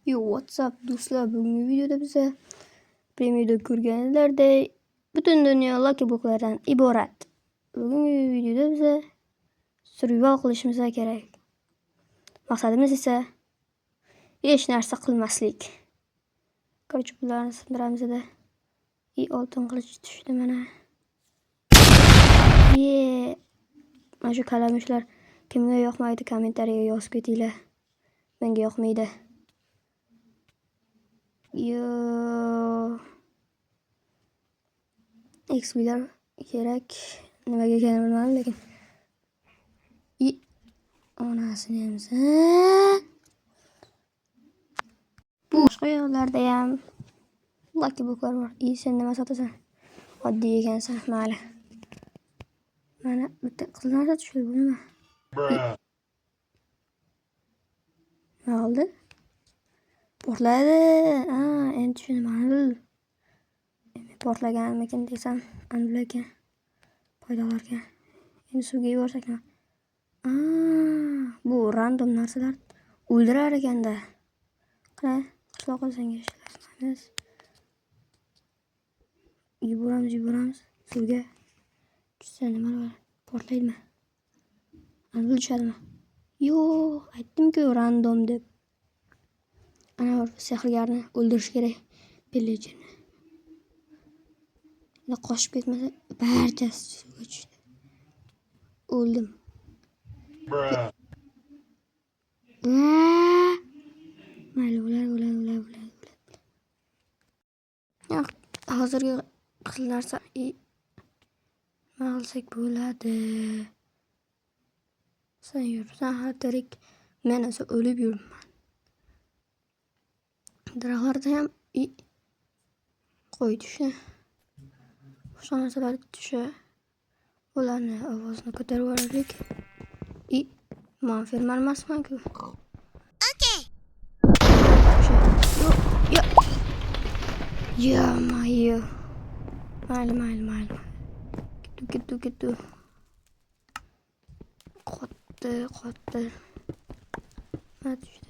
Yo, WhatsApp do'stlar, bugungi videoda biza premierda ko'rganlaridek butun dunyo Lucky Blocklardan iborat. Bugungi videoda biza survival qilishimiz kerak. Maqsadimiz esa hech narsa qilmaslik. Korchi bularni sindiramizda. Oltin qilich tushdi mana. Mana shu kalamushlar kimga yoqmaydi, kommentariyaga yozib ketinglar. Menga yoqmaydi. XP'lar kerak. Nimaga ekanini bilmadim, lekin onasini ham bu boshqa yo'llarda ham Lucky Blocklar bor. Sen nima sotasan? Oddiy ekansan, mayli. Mana bitta qizil narsa tushdi, bu nima? Nima oldi? Portladi. Endi tushunaman. Portlaganmikin desam, aniqlarga foydalarga. Endi suvga yuborsak nima? Bu random narsalar o'ldirar ekanda. Qani, qishloqqa senga ishlaymiz. Yuboramiz suvga. Tushsa nima bo'ladi? Portlaydimi? Aniq tushadimi? Yo'q, aytdim-ku random deb. Ana bir sehrgarni o'ldirish kerak. Pillagerni. Qochib ketmasa, barchasi suvga tushdi. O'ldim. Mayli, o'ladi. Yo'q, hozirgi qizil narsa nima qilsak bo'ladi? Sen yuribsan hali tirik, men esa o'lib yuribman. Daraxtlarda ham qo'y tushdi. Boshqa narsalar tushdi. Ularni ovozini ko'tarib yuboraylik. Men fermer emasman-ku. Okay. Mayli. Ketdi. Qotdi. Nima tushdi?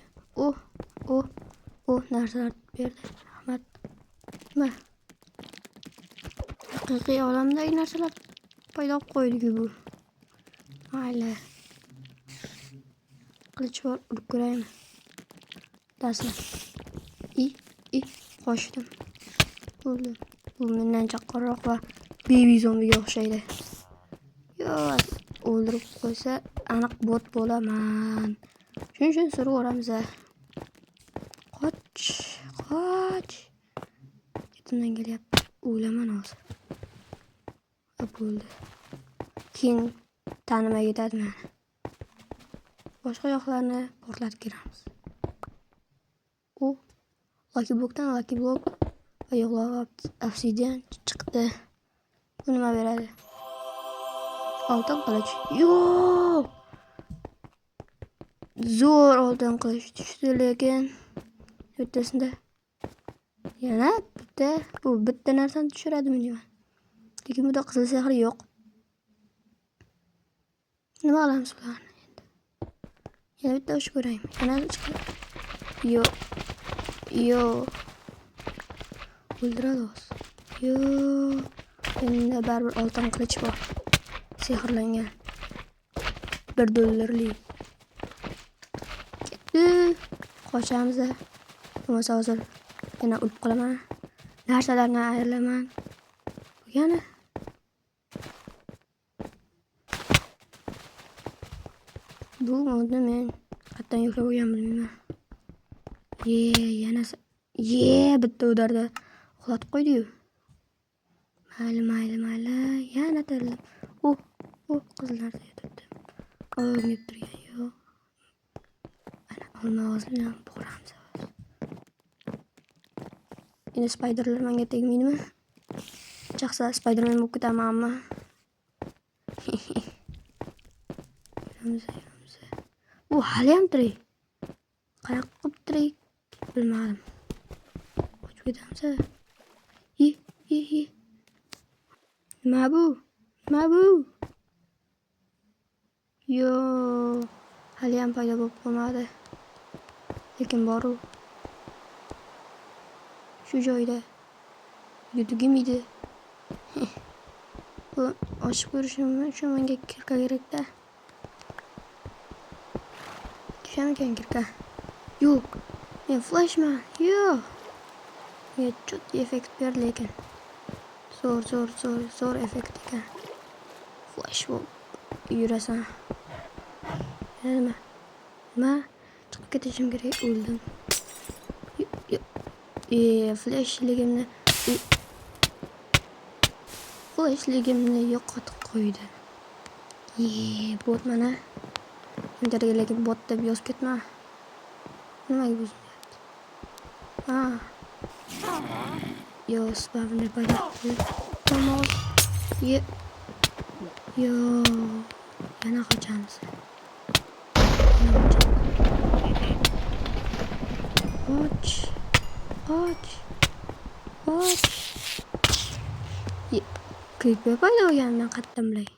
Narsalar berdi. Rahmat. Nima? Haqiqiy olamdagi narsalar paydo qo'ydi-ku bu. Mayli. Qilich bor, urib ko'raymi? Dasam. Qochdim. O'ldim. Bu mendan chaqqonroq va baby zombiga o'xshaydi. Yo'q, o'ldirib qo'ysa aniq bot bo'laman. Shuning uchun suraveramiz. Qoch. Yetimdan kelyapti. O'laman hozir. Bo'ldi. Keyin tanimay ketadi meni. Boshqa yoqlarni portlatib kiramiz. Lucky Block va yo'qlab obsidian chiqdi. Bu nima beradi? Oltin qilich. Yo'q. Zo'r oltin qilich tushdi, lekin o'rtasida yana bitta narsani tushiradimi deyman. Lekin bunda qizil sehr yo'q. Nima qilamiz bularni endi? Yana bitta uch ko'raymi? Yana chiqdi. Yo'q. O'ldiradi o'zi. Yo'q. Endi baribir oltin qilich bor. Sehrlangan. $1. Ketdi. Qochamiz. Bo'lmasa hozir yana o'lib qolaman. Narsalarni ayirlaman. Yana bu modni men qatdan yuklab olgan bilmayman. Yana bitta o'darda uxlatib qo'ydi-yu. Mayli. Yana tirildim. Qizlarga yetibdi. Olib turgan yo'q. Ana olma og'zini ham bo'g'ramiz. Endi spiderlar menga tegmaydimi? Chaqsa Spiderman bo'lib ketamanmi? Yuramiz. U hali ham tirik. Qayoqqa qilib tirik? Bilmadim. Qochib ketamiz. Nima bu? Yo'q. Hali ham paydo bo'lib qolmadi. Lekin bor u. Shu joyda. Tugmaydi. Bu ochib ko'rishim uchun menga kirka kerak-da. Tushamikan kirka? Yo'q. Men flashman. Yo'q. Men chut effekt berdi lekin. Zo'r effekt ekan. Flash bu. Yurasan. Nima? Chiqib ketishim kerak. O'ldim. Flashligimni yo'qotib qo'ydi. Bot mana. Menga lekin bot deb yozib ketma. Nimaga buzilyapti? Yo, spavner paydo bo'ldi. Tamom. Yo, yana qochamiz. Och. Creeper paydo bo'lgandan qatdan bilay.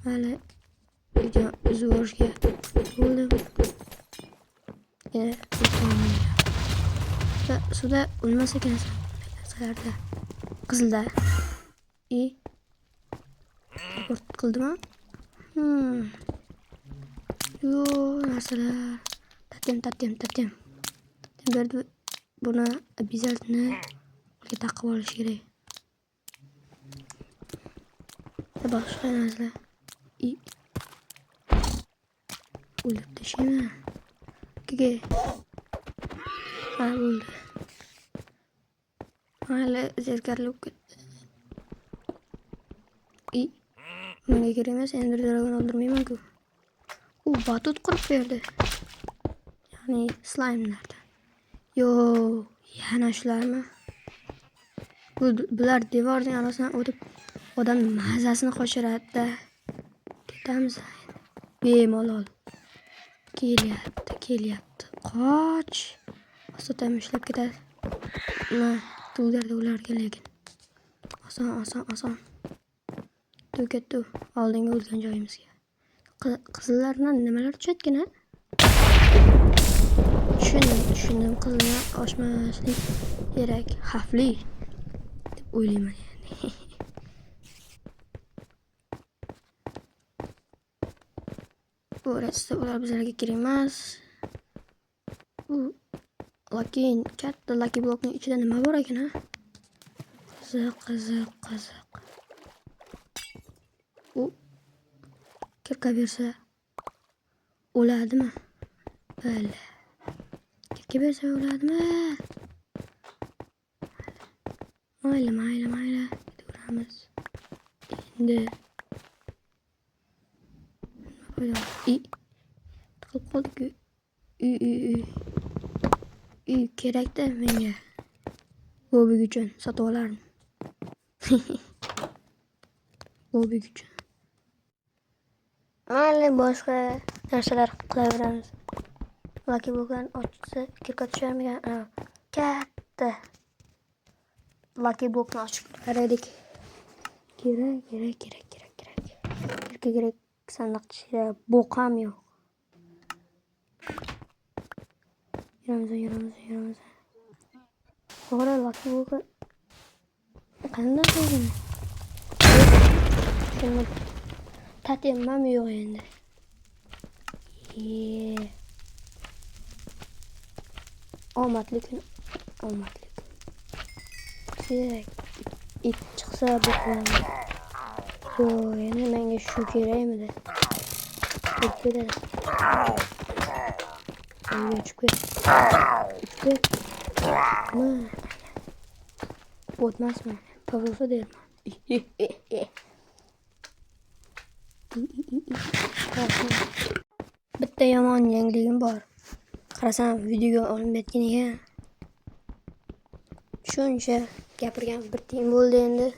Hali uzvorishga bo'ldim. Suvda o'lmas ekansan. Salarda. Qizilda. Report qildimi? Yo, narsalar. Tatem. Berdi. Buni обязательно qo'lga taqib olish kerak. Boshqa narsa. O'lib tashlayman. Bo'ldi. Hali zerkarlik ketdi. Menga kerak emas, Ender Dragon o'ldirmayman-ku. U batut qurib berdi. Ya'ni slime'lardan. Yo, yana shularmi? Bular devorning orasidan o'tib odam mazasini qochiradi-da. Ketamiz. Bemalol. Kelyapti. Qoch. Osotam ishlab ketadi. Tulgarda ularga lekin. Oson. Ketdi. Oldinga o'tgan joyimizga. Qizillardan nimalar tushadgan ha? Tushundim. Qizillar oshmaslik kerak. Xavfli deb o'ylayman yani. O'rasida ular bizlarga kerak emas. Katta Lucky Blockning ichida nima bor ekan ha? Qiziq. U kirka bersa o'ladimi? Bale. Kirka bersa o'ladimi? Mayli. Ketaveramiz. Endi tiqilib qoldik-ku. Uy kerak-da menga. Bobby uchun sotib olardim. Bobby uchun. Mayli, boshqa narsalar qilaveramiz. Lucky Block'dan ochsa kirka tusharmikan? Katta Lucky Block'ni ochib ko'raylik. Kerak. Kerak sandiq ichida bo'qam yo'q. Yuramiz. To'g'ri, Lucky Block'ni qanday qildim? Shuni tatemam yo'q endi. Omadli kun. It chiqsa bo'qaman. Yo, endi menga shu kerakmidi? Ketdi. Uchib ket. O'tmasmi? Pavlosa deyman. Bitta yomon yangiligim bor. Qarasam, videoga olinmayotgan ekan. Shuncha gapirgan bir tiyin bo'ldi endi.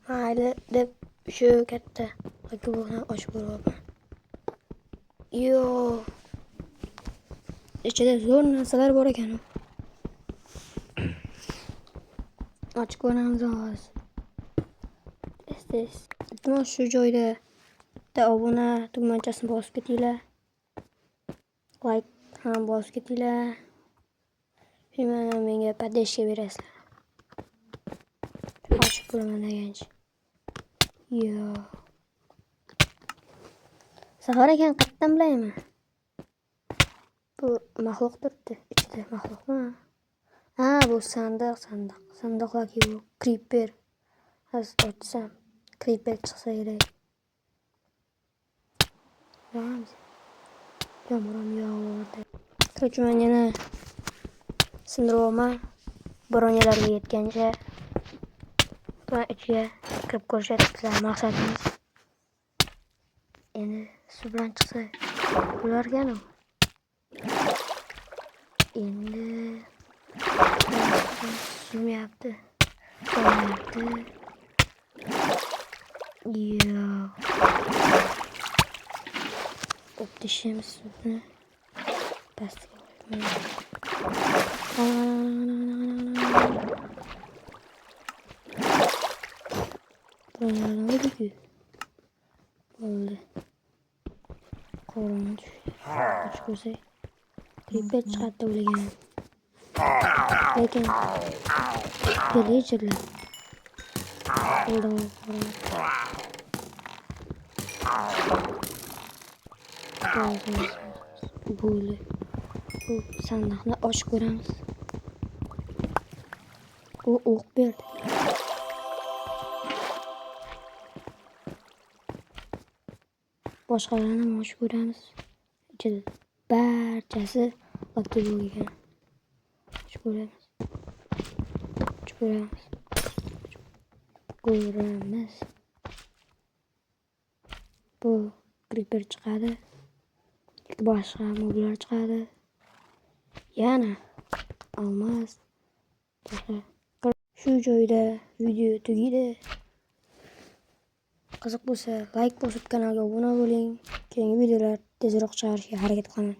Mayli deb shu katta Lucky Block'ni ochib ko'ryapman. Yo. Ichida zo'r narsalar bor ekan. Ochib ko'ramiz hozir. Iltimos shu joyda obuna tugmachasini bosib ketinglar. Like ham bosib ketinglar. Hemen menga padeshka berasizlar. Ochib ko'raman degancha. Yo. Sahar ekan qayerdan bilayman? Bu maxluq turibdi. Ichida maxluqmi? Ha, bu sandiq. Sandiqlarki bu creeper. Hozir ochsam creeper chiqsa kerak. Vamos. Yomg'ir yog'di. Korоче, men yana sindiryapman. Bronyalarga yetgancha to'g'ri ichiga kirib ko'rishadi bizlar maqsadimiz. Endi suv bilan chiqsa bo'larkan u. Endi suymayapti. Bo'lmayapti. Yo. Optishimiz suvni pastga qo'ymaydi. Bronyalardan o'tdi-ku. Bo'ldi. Qorong'i tushdi. Ochib ko'rsak, creeper chiqadi o'ylagan. Lekin villagerlar oldin bo'ldi. Bu sandiqni ochib ko'ramiz. U o'q berdi. Boshqalarni ochib ko'ramiz. Ichida barchasi lakka bo'lgan. Ochib ko'ramiz. Bu creeper chiqadi. Boshqa moblar chiqadi. Yana olmos. Shu joyda video tugaydi. Qiziq bo'lsa like bosib kanalga obuna bo'ling. Keyingi videolar tezroq chiqarishga harakat qilaman.